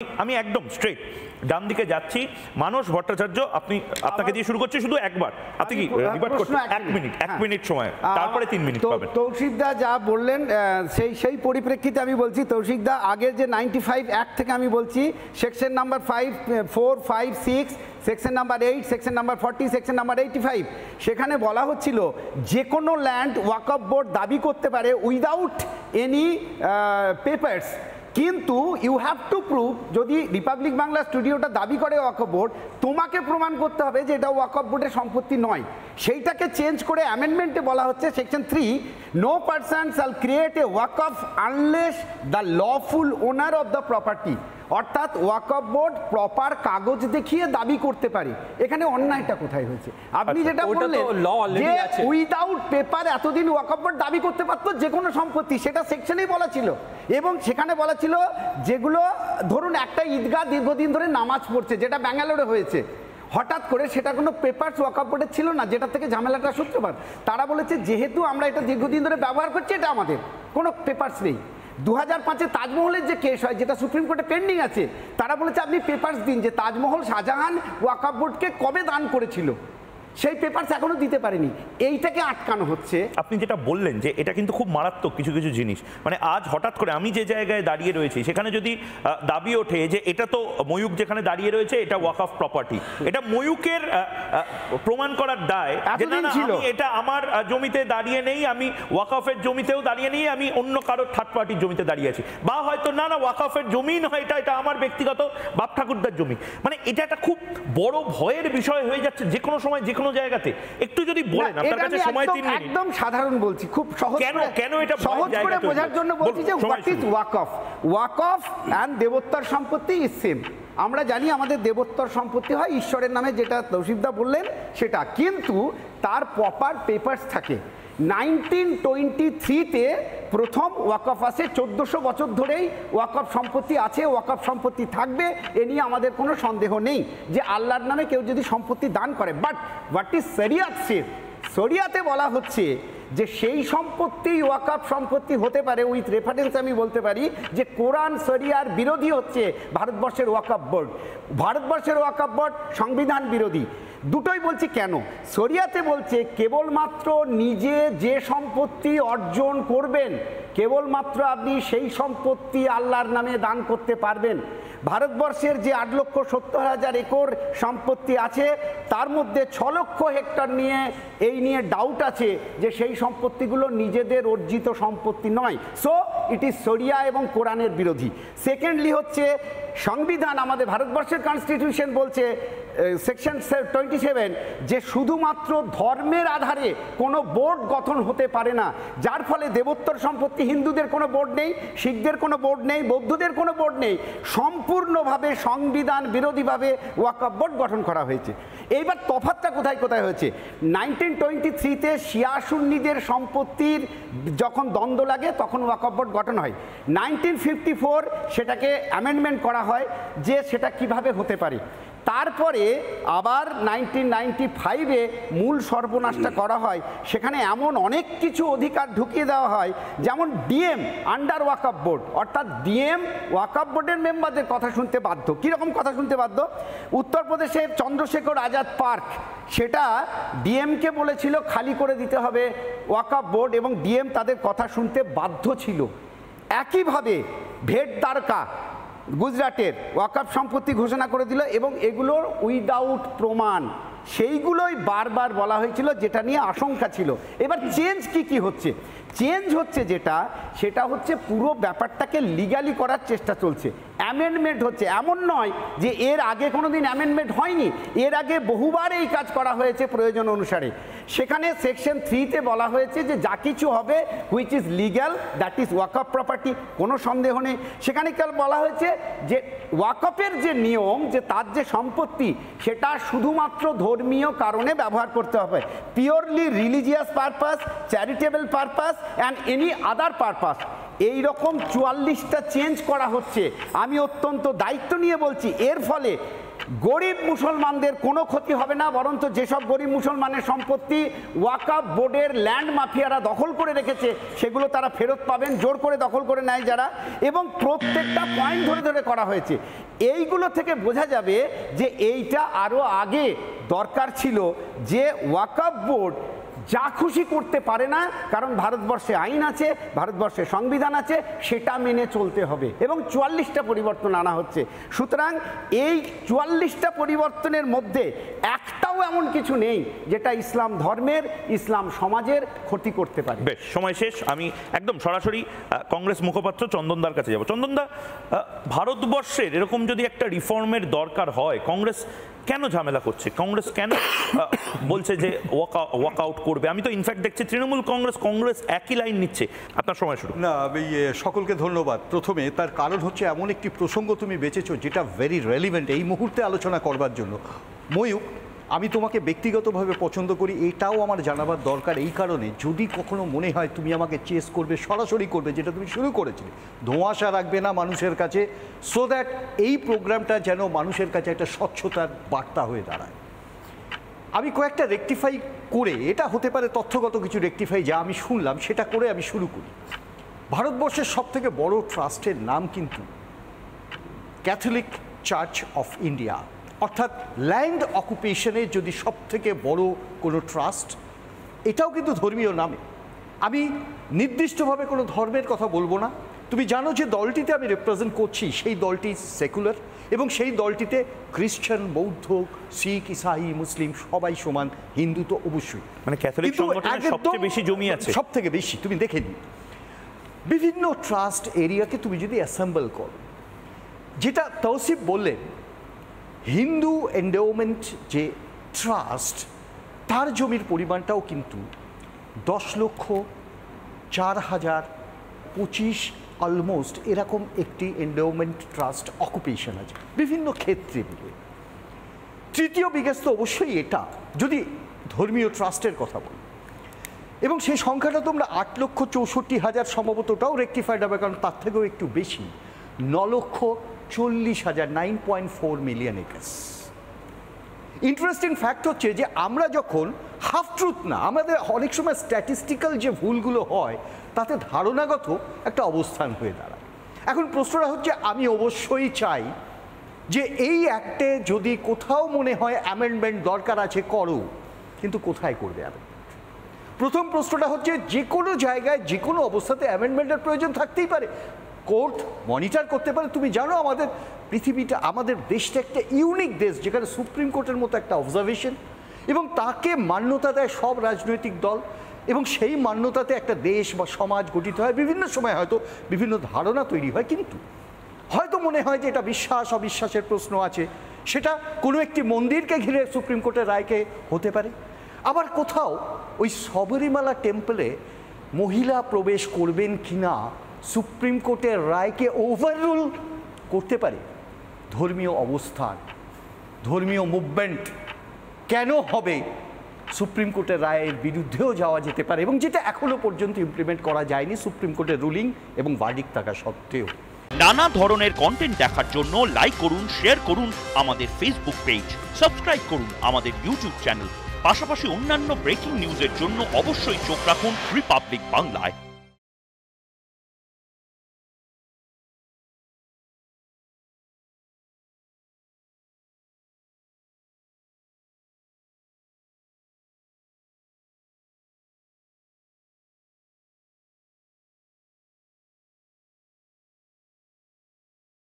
আমি একদম স্ট্রেট ডান দিকে যাচ্ছি। মানস ভট্টাচার্য, আপনাকে দিয়ে শুরু করছি শুধু একবার। আপনি কি রিভার্ট করছেন? 1 মিনিট সময়, তারপরে 3 মিনিট পাবেন। তৌশিকদা যা বললেন সেই পরিপ্রেক্ষিতে আমি বলছি, তৌশিকদা আগের যে 95 অ্যাক্ট থেকে আমি বলছি, section number 5, 4, 5, 6, section number 8, section number 40, section number 85, সেখানে বলা হচ্ছিল যে কোনো ল্যান্ড ওয়াকফ বোর্ড দাবি করতে পারে উইদাউট এনি পেপারস, কিন্তু ইউ হ্যাভ টু প্রুভ, যদি রিপাবলিক বাংলা স্টুডিওটা দাবি করে ওয়াকফ বোর্ড, তোমাকে প্রমাণ করতে হবে যে এটা ওয়াকফ বোর্ডের সম্পত্তি নয়। সেইটাকে চেঞ্জ করে অ্যামেন্ডমেন্টে বলা হচ্ছে section 3, no person shall create a waqf unless the lawful owner of the property, অর্থাৎ ওয়াকফ বোর্ড প্রপার কাগজ দেখিয়ে দাবি করতে পারে। এখানে অন্যায়টা কোথায় হয়েছে? আপনি যেটা বললেন যে উইদাউট পেপার এতদিন ওয়াকফ বোর্ড দাবি করতে পারতো যে কোনো সম্পত্তি, সেটা সেকশনেই বলা ছিল, এবং সেখানে বলা ছিল যেগুলো ধরুন একটা ঈদগাহ দীর্ঘদিন ধরে নামাজ পড়ছে, যেটা ব্যাঙ্গালোরে হয়েছে, হঠাৎ করে সেটা কোনো পেপারস ওয়াকফ বোর্ডের ছিল না, যেটা থেকে ঝামেলাটা সূত্রপাত। তারা বলেছে যেহেতু আমরা এটা দীর্ঘদিন ধরে ব্যবহার করছি, এটা আমাদের কোনো পেপারস নেই। 2005-এ তাজমহলের যে কেস হয়, যেটা সুপ্রিম কোর্টে পেন্ডিং আছে, তারা বলেছে আপনি পেপারস দিন যে তাজমহল শাহজাহান ওয়াকফ বোর্ডকে কবে দান করেছিল, সেই পেপারস এখনো দিতে পারেনি, এইটাকে আটকানো হচ্ছে। আপনি যেটা বললেন যে এটা কিন্তু খুব মারাত্মক কিছু কিছু জিনিস, মানে আজ হঠাৎ করে আমি যে জায়গায় দাঁড়িয়ে রয়েছি সেখানে যদি দাবি ওঠে যে এটা তো ময়ূক যেখানে দাঁড়িয়ে রয়েছে এটা ওয়াকফ প্রপার্টি, এটা ময়ূকের প্রমাণ করার দায় যে না না আমি এটা আমার জমিতে দাঁড়িয়ে নেই, আমি ওয়াকফের জমিতেও দাঁড়িয়ে নেই, আমি অন্য কারোর থার্ড পার্টির জমিতে দাঁড়িয়ে আছি, বা হয়তো না না ওয়াকফের জমি নয়, এটা আমার ব্যক্তিগত বাপ ঠাকুরদার জমি। মানে এটা একটা খুব বড় ভয়ের বিষয় হয়ে যাচ্ছে যে কোনো সময় যে কোনো জায়গাতে। একটু যদি বলেন, আপনার কাছে সময় 3 মিনিট। একদম সাধারণ বলছি, খুব সহজ কেন এটা সহজ করে বোঝার জন্য বলছি যে what is Waqf. Waqf and দেবোত্তর সম্পত্তি ইজ সেম। আমরা জানি আমাদের দেবোত্তর সম্পত্তি হয় ঈশ্বরের নামে, যেটা তৌশিফদা বললেন সেটা, কিন্তু তার প্রপার পেপারস থাকে। 1923-তে প্রথম ওয়াকফ আসে, 1400 বছর ধরেই ওয়াকফ সম্পত্তি আছে, ওয়াকফ সম্পত্তি থাকবে, এ নিয়ে আমাদের কোনো সন্দেহ নেই যে আল্লাহর নামে কেউ যদি সম্পত্তি দান করে। বাট হোয়াট ইজ শরিয়াত সে, শরিয়াতে বলা হচ্ছে যে সেই সম্পত্তি ওয়াকফ সম্পত্তি হতে পারে, উইথ রেফারেন্স আমি বলতে পারি যে কোরআন শরিয়ার বিরোধী হচ্ছে ভারতবর্ষের ওয়াকফ বোর্ড। ভারতবর্ষের ওয়াকফ বোর্ড সংবিধান বিরোধী। দুটোই বলছি কেন। শরিয়াতে বলছে কেবলমাত্র নিজে যে সম্পত্তি অর্জন করবেন, কেবলমাত্র আপনি সেই সম্পত্তি আল্লাহর নামে দান করতে পারবেন। ভারতবর্ষের যে 8,70,000 একর সম্পত্তি আছে, তার মধ্যে 6 লক্ষ হেক্টর নিয়ে নিয়ে ডাউট আছে যে সেই সম্পত্তিগুলো নিজেদের অর্জিত সম্পত্তি নয়। সো ইট ইজ শরিয়া এবং কোরআনের বিরোধী। সেকেন্ডলি হচ্ছে সংবিধান, আমাদের ভারতবর্ষের কনস্টিটিউশন বলছে সেকশন 27 যে শুধুমাত্র ধর্মের আধারে কোনো বোর্ড গঠন হতে পারে না, যার ফলে দেবোত্তর সম্পত্তি হিন্দুদের কোনো বোর্ড নেই, শিখদের কোনো বোর্ড নেই, বৌদ্ধদের কোনো বোর্ড নেই, সম্পূর্ণভাবে সংবিধান বিরোধীভাবে ওয়াকফ বোর্ড গঠন করা হয়েছে। এইবার তফাৎটা কোথায় কোথায় হয়েছে? 1923-তে শিয়া সুন্নিদের সম্পত্তির যখন দ্বন্দ্ব লাগে তখন ওয়াকফ বোর্ড গঠন হয়। 1954 সেটাকে অ্যামেন্ডমেন্ট করা হয় যে সেটা কিভাবে হতে পারে। তারপরে আবার 1995-এ মূল সর্বনাশটা করা হয়, সেখানে এমন অনেক কিছু অধিকার ঢুকিয়ে দেওয়া হয়, যেমন ডিএম আন্ডার ওয়াকফ বোর্ড, অর্থাৎ ডিএম ওয়াকফ বোর্ডের মেম্বারদের কথা শুনতে বাধ্য। কীরকম কথা শুনতে বাধ্য? উত্তরপ্রদেশে চন্দ্রশেখর আজাদ পার্ক, সেটা ডিএমকে বলেছিল খালি করে দিতে হবে ওয়াকফ বোর্ড, এবং ডিএম তাদের কথা শুনতে বাধ্য ছিল। একইভাবে ভেট দ্বারকা গুজরাটের ওয়াকফ সম্পত্তি ঘোষণা করে দিল, এবং এগুলোর উইদাউট প্রমাণ, সেইগুলোই বারবার বলা হয়েছিল, যেটা নিয়ে আশঙ্কা ছিল। এবার চেঞ্জ কি হচ্ছে? চেঞ্জ হচ্ছে সেটা হচ্ছে পুরো ব্যাপারটাকে লিগালি করার চেষ্টা চলছে, অ্যামেন্ডমেন্ট হচ্ছে। এমন নয় যে এর আগে কোনো দিন অ্যামেন্ডমেন্ট হয়নি, এর আগে বহুবার এই কাজ করা হয়েছে প্রয়োজন অনুসারে। সেখানে সেকশন 3-তে বলা হয়েছে যে যা কিছু হবে which is legal that is Waqf property, কোনো সন্দেহ নেই। সেখানে বলা হয়েছে যে ওয়াকফের যে নিয়ম, যে তার যে সম্পত্তি সেটা শুধুমাত্র ধর্মীয় কারণে ব্যবহার করতে হবে, purely religious purpose, charitable purpose and any other purpose. এই রকম 44টা চেঞ্জ করা হচ্ছে। আমি অত্যন্ত দায়িত্ব নিয়ে বলছি, এর ফলে গরিব মুসলমানদের কোনো ক্ষতি হবে না, বরঞ্চ যেসব গরিব মুসলমানের সম্পত্তি ওয়াকফ বোর্ডের ল্যান্ড মাফিয়ারা দখল করে রেখেছে সেগুলো তারা ফেরত পাবেন, জোর করে দখল করে নেয় যারা, এবং প্রত্যেকটা পয়েন্ট ধরে ধরে করা হয়েছে। এইগুলো থেকে বোঝা যাবে যে এইটা আরও আগে দরকার ছিল, যে ওয়াকফ বোর্ড যা খুশি করতে পারে না, কারণ ভারতবর্ষে আইন আছে, ভারতবর্ষে সংবিধান আছে, সেটা মেনে চলতে হবে, এবং 44টা পরিবর্তন আনা হচ্ছে। সুতরাং এই 44টা পরিবর্তনের মধ্যে একটাও এমন কিছু নেই যেটা ইসলাম ধর্মের, ইসলাম সমাজের ক্ষতি করতে পারে। বেশ, সময় শেষ। আমি একদম সরাসরি কংগ্রেস মুখপাত্র চন্দনদার কাছে যাব। চন্দনদা, ভারতবর্ষের এরকম যদি একটা রিফর্মের দরকার হয়, কংগ্রেস কেন ঝামেলা করছে? কংগ্রেস কেন বলছে যে ওয়াক আউট করবে? আমি তো ইনফ্যাক্ট দেখছি তৃণমূল কংগ্রেস একই লাইন নিচ্ছে। আপনার সময় শুরু। না, আমি সকলকে ধন্যবাদ। প্রথমে তার কারণ হচ্ছে এমন একটি প্রসঙ্গ তুমি বেছেছো যেটা ভেরি রেলিভেন্ট এই মুহূর্তে আলোচনা করবার জন্য। ময়ূক, আমি তোমাকে ব্যক্তিগতভাবে পছন্দ করি, এটাও আমার জানাবার দরকার এই কারণে, যদি কখনো মনে হয় তুমি আমাকে চেস করবে, সরাসরি করবে, যেটা তুমি শুরু করেছিলে, ধোঁয়াশা রাখবে না মানুষের কাছে, সো দ্যাট এই প্রোগ্রামটা যেন মানুষের কাছে একটা স্বচ্ছতার বার্তা হয়ে দাঁড়ায়। আমি কয়েকটা রেকটিফাই করে, এটা হতে পারে তথ্যগত কিছু রেকটিফাই যা আমি শুনলাম সেটা করে আমি শুরু করি। ভারতবর্ষের সবথেকে বড় ট্রাস্টের নাম কিন্তু ক্যাথলিক চার্চ অফ ইন্ডিয়া, অর্থাৎ ল্যান্ড অকুপেশনের যদি সবথেকে বড় কোনো ট্রাস্ট, এটাও কিন্তু ধর্মীয় নামে। আমি নির্দিষ্টভাবে কোনো ধর্মের কথা বলবো না। তুমি জানো যে দলটিতে আমি রিপ্রেজেন্ট করছি সেই দলটি সেকুলার, এবং সেই দলটিতে খ্রিস্টান, বৌদ্ধ, শিখ, ইসাই, মুসলিম সবাই সমান, হিন্দু তো অবশ্যই, মানে ক্যাথলিক সংগঠনের সবচেয়ে বেশি জমি আছে, সব থেকে বেশি। তুমি দেখে নিও বিভিন্ন ট্রাস্ট এরিয়াকে তুমি যদি অ্যাসেম্বল করো, যেটা তৌসিফ বললেন, হিন্দু এন্ডোমেন্ট যে ট্রাস্ট, তার জমির পরিমাণটাও কিন্তু 10,04,025 অলমোস্ট এরকম একটি এন্ডোমেন্ট ট্রাস্ট অকুপেশন আছে বিভিন্ন ক্ষেত্রে মিলে। তৃতীয় বিগেস্ট তো অবশ্যই এটা, যদি ধর্মীয় ট্রাস্টের কথা বলি, এবং সেই সংখ্যাটা তোমরা 8,64,000 সম্ভবত, ওটাও রেকটিফাইড হবে কারণ তার থেকেও একটু বেশি, 9,40,000 9.4 মিলিয়ন একর্স। ইন্টারেস্টিং ফ্যাক্ট হচ্ছে যে আমরা যখন হাফ ট্রুথ না, আমাদের অনেক সময় স্ট্যাটিস্টিক্যাল যে ভুলগুলো হয় তাতে ধারণাগত একটা অবস্থান হয়ে দাঁড়ায়। এখন প্রশ্নটা হচ্ছে, আমি অবশ্যই চাই যে এই অ্যাক্টে যদি কোথাও মনে হয় অ্যামেন্ডমেন্ট দরকার আছে করো, কিন্তু কোথায় করবে অ্যামেন্ডমেন্ট? প্রথম প্রশ্নটা হচ্ছে, যে কোনো জায়গায় যে কোনো অবস্থাতে অ্যামেন্ডমেন্টের প্রয়োজন থাকতেই পারে, কোর্ট মনিটর করতে পারে। তুমি জানো আমাদের পৃথিবীটা, আমাদের দেশটা একটা ইউনিক দেশ যেখানে সুপ্রিম কোর্টের মতো একটা অবজারভেশন, এবং তাকে মান্যতা দেয় সব রাজনৈতিক দল, এবং সেই মান্যতাতে একটা দেশ বা সমাজ গঠিত হয়। বিভিন্ন সময় হয়তো বিভিন্ন ধারণা তৈরি হয়, কিন্তু হয়তো মনে হয় যে এটা বিশ্বাস অবিশ্বাসের প্রশ্ন আছে, সেটা কোনো একটি মন্দিরকে ঘিরে সুপ্রিম কোর্টের রায়কে হতে পারে। আবার কোথাও ওই শবরীমালা টেম্পলে মহিলা প্রবেশ করবেন কিনা সুপ্রিম কোর্টের রায়কে ওভাররুল করতে পারে। ধর্মীয় অবস্থান, ধর্মীয় মুভমেন্ট কেন হবে, সুপ্রিম কোর্টের রায়ের বিরুদ্ধেও যাওয়া যেতে পারে, এবং যেটা এখনো পর্যন্ত ইমপ্লিমেন্ট করা যায়নি সুপ্রিম কোর্টের রুলিং এবং ভার্ডিক্ট থাকা সত্ত্বেও। নানা ধরনের কন্টেন্ট দেখার জন্য লাইক করুন, শেয়ার করুন আমাদের ফেসবুক পেজ, সাবস্ক্রাইব করুন আমাদের ইউটিউব চ্যানেল। পাশাপাশি অন্যান্য ব্রেকিং নিউজের জন্য অবশ্যই চোখ রাখুন রিপাবলিক বাংলায়।